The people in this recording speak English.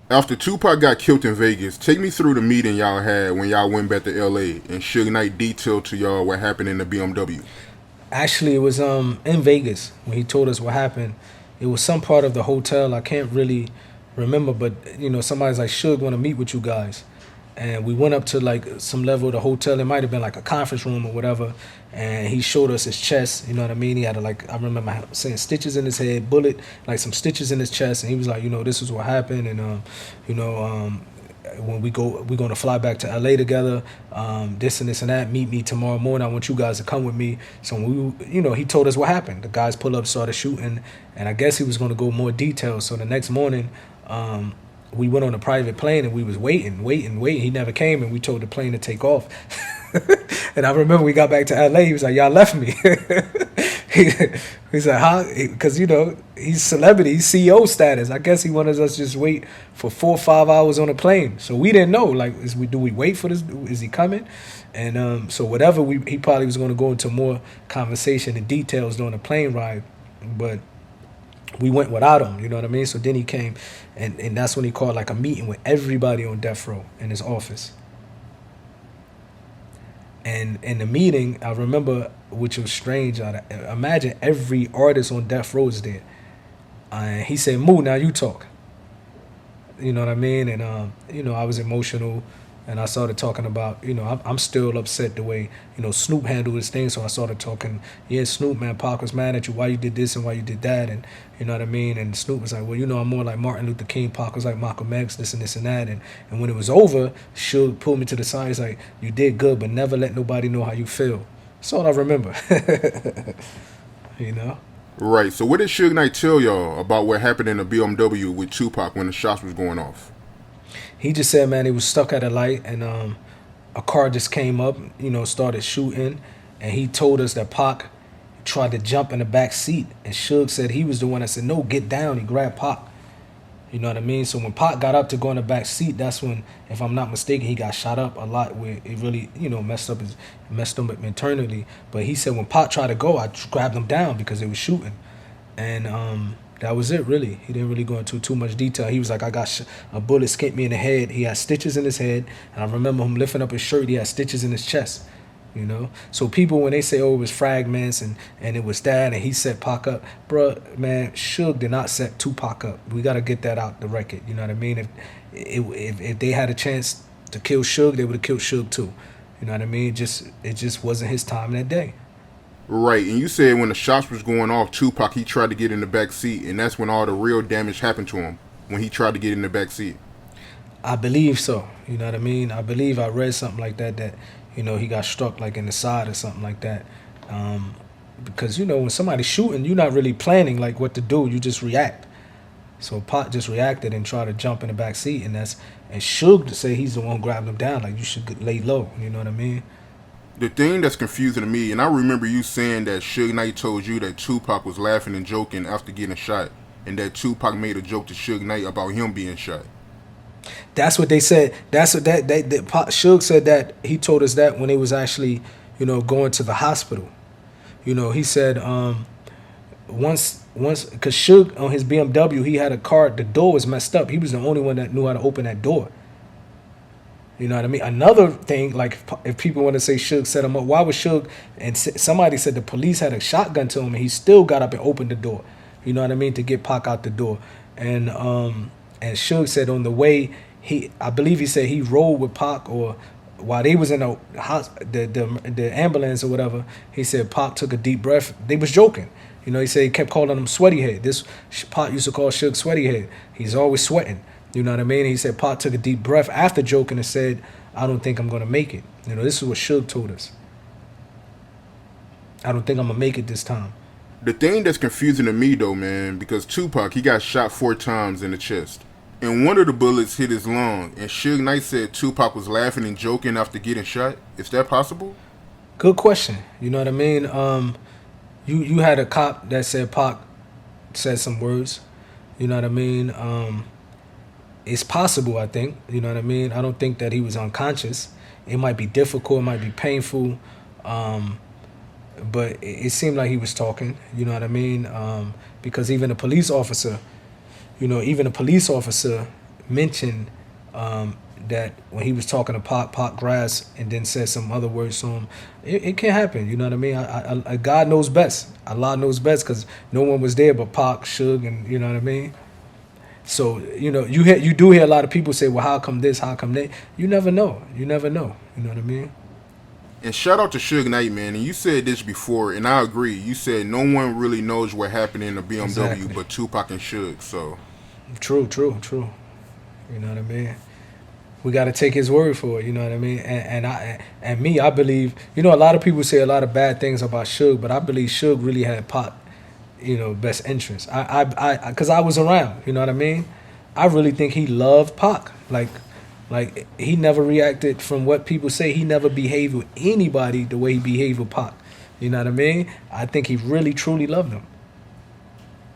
After Tupac got killed in Vegas, take me through the meeting y'all had when y'all went back to LA and Suge Knight detailed to y'all what happened in the BMW. Actually, it was in Vegas when he told us what happened. It was some part of the hotel. I can't really remember, but somebody's like, Suge want to meet with you guys. And we went up to like some level of the hotel. It might have been like a conference room or whatever. And he showed us his chest. You know what I mean? He had like, I remember saying stitches in his head, bullet, like some stitches in his chest. And he was like, this is what happened. And you know, when we're gonna fly back to LA together. This and this and that. Meet me tomorrow morning. I want you guys to come with me. So when he told us what happened. The guys pull up, started shooting, and I guess he was gonna go more details. So the next morning, we went on a private plane and we was waiting. He never came, and we told the plane to take off. And I remember we got back to LA. He was like, "Y'all left me." He's like, "Huh?" Because he's celebrity, he's CEO status. I guess he wanted us to just wait for 4 or 5 hours on a plane. So we didn't know. Like, do we wait for this? Is he coming? And so whatever, he probably was going to go into more conversation and details during the plane ride, but we went without him. You know what I mean? So then he came, and that's when he called like a meeting with everybody on death row in his office. And in the meeting, I remember, which was strange. I imagine every artist on death row is there. And he said, "Moo, now you talk." You know what I mean? And I was emotional, and I started talking about, I'm still upset the way Snoop handled his thing. So I started talking, yeah, Snoop, man, Pac was mad at you, why you did this and why you did that, and you know what I mean. And Snoop was like, well, I'm more like Martin Luther King, Pac was like Malcolm X, this and this and that. And when it was over, Suge pulled me to the side. He's like, you did good, but never let nobody know how you feel. That's all I remember. you know. Right. So what did Suge Knight tell y'all about what happened in the BMW with Tupac when the shots was going off? He just said, man, he was stuck at a light, and a car just came up, started shooting, and he told us that Pac tried to jump in the back seat, and Suge said he was the one that said, no, get down. He grabbed Pac. You know what I mean? So when Pac got up to go in the back seat, that's when, if I'm not mistaken, he got shot up a lot, where it really, messed him internally. But he said when Pac tried to go, I grabbed him down because they was shooting, and that was it, really. He didn't really go into too much detail. He was like, I got a bullet skinned me in the head. He had stitches in his head, and I remember him lifting up his shirt. He had stitches in his chest. So people, when they say, oh, it was fragments and it was that, and he set Pac up, bruh, man, Suge did not set Tupac up. We got to get that out the record. You know what I mean? If they had a chance to kill Suge, they would have killed Suge too. You know what I mean? It just wasn't his time that day. Right. And you said when the shots was going off, Tupac, he tried to get in the back seat, and that's when all the real damage happened to him, when he tried to get in the back seat. I believe so. You know what I mean? I believe I read something like that he got struck like in the side or something like that. Because, when somebody's shooting, you're not really planning like what to do. You just react. So Pac just reacted and tried to jump in the back seat, and Suge to say he's the one who grabbed him down. Like, you should lay low. You know what I mean? The thing that's confusing to me, and I remember you saying that Suge Knight told you that Tupac was laughing and joking after getting shot, and that Tupac made a joke to Suge Knight about him being shot. That's what they said. That's what that Suge said, that he told us that when he was actually, going to the hospital. He said once because Suge on his BMW, he had a car. The door was messed up. He was the only one that knew how to open that door. You know what I mean? Another thing, like if people want to say Suge set him up, why was Suge? And somebody said the police had a shotgun to him, and he still got up and opened the door. You know what I mean? To get Pac out the door. And Suge said on the way, I believe he said he rode with Pac, or while they was in the ambulance or whatever, he said Pac took a deep breath. They was joking. He said he kept calling him sweaty head. This Pac used to call Suge sweaty head. He's always sweating. You know what I mean? He said Pac took a deep breath after joking and said, I don't think I'm going to make it. This is what Suge told us. I don't think I'm going to make it this time. The thing that's confusing to me, though, man, because Tupac, he got shot 4 times in the chest. And one of the bullets hit his lung, and Suge Knight said Tupac was laughing and joking after getting shot. Is that possible? Good question. You know what I mean? You had a cop that said Pac said some words. You know what I mean? It's possible, I think. You know what I mean? I don't think that he was unconscious. It might be difficult, it might be painful, but it seemed like he was talking. You know what I mean? Because even a police officer, mentioned that when he was talking to Pac grass and then said some other words to him. It can happen, you know what I mean? God knows best. Allah knows best because no one was there but Pac, Suge, and you know what I mean. So you do hear a lot of people say, "Well, how come this? How come that?" You never know. You never know. You know what I mean? And shout out to Suge Knight, man. And you said this before, and I agree. You said no one really knows what happened in the BMW Exactly. but Tupac and Suge. So True. You know what I mean? We got to take his word for it. You know what I mean? I believe. A lot of people say a lot of bad things about Suge, but I believe Suge really had Pac, best interest. Because I was around. You know what I mean? I really think he loved Pac. Like he never reacted from what people say. He never behaved with anybody the way he behaved with Pac. You know what I mean? I think he really truly loved him.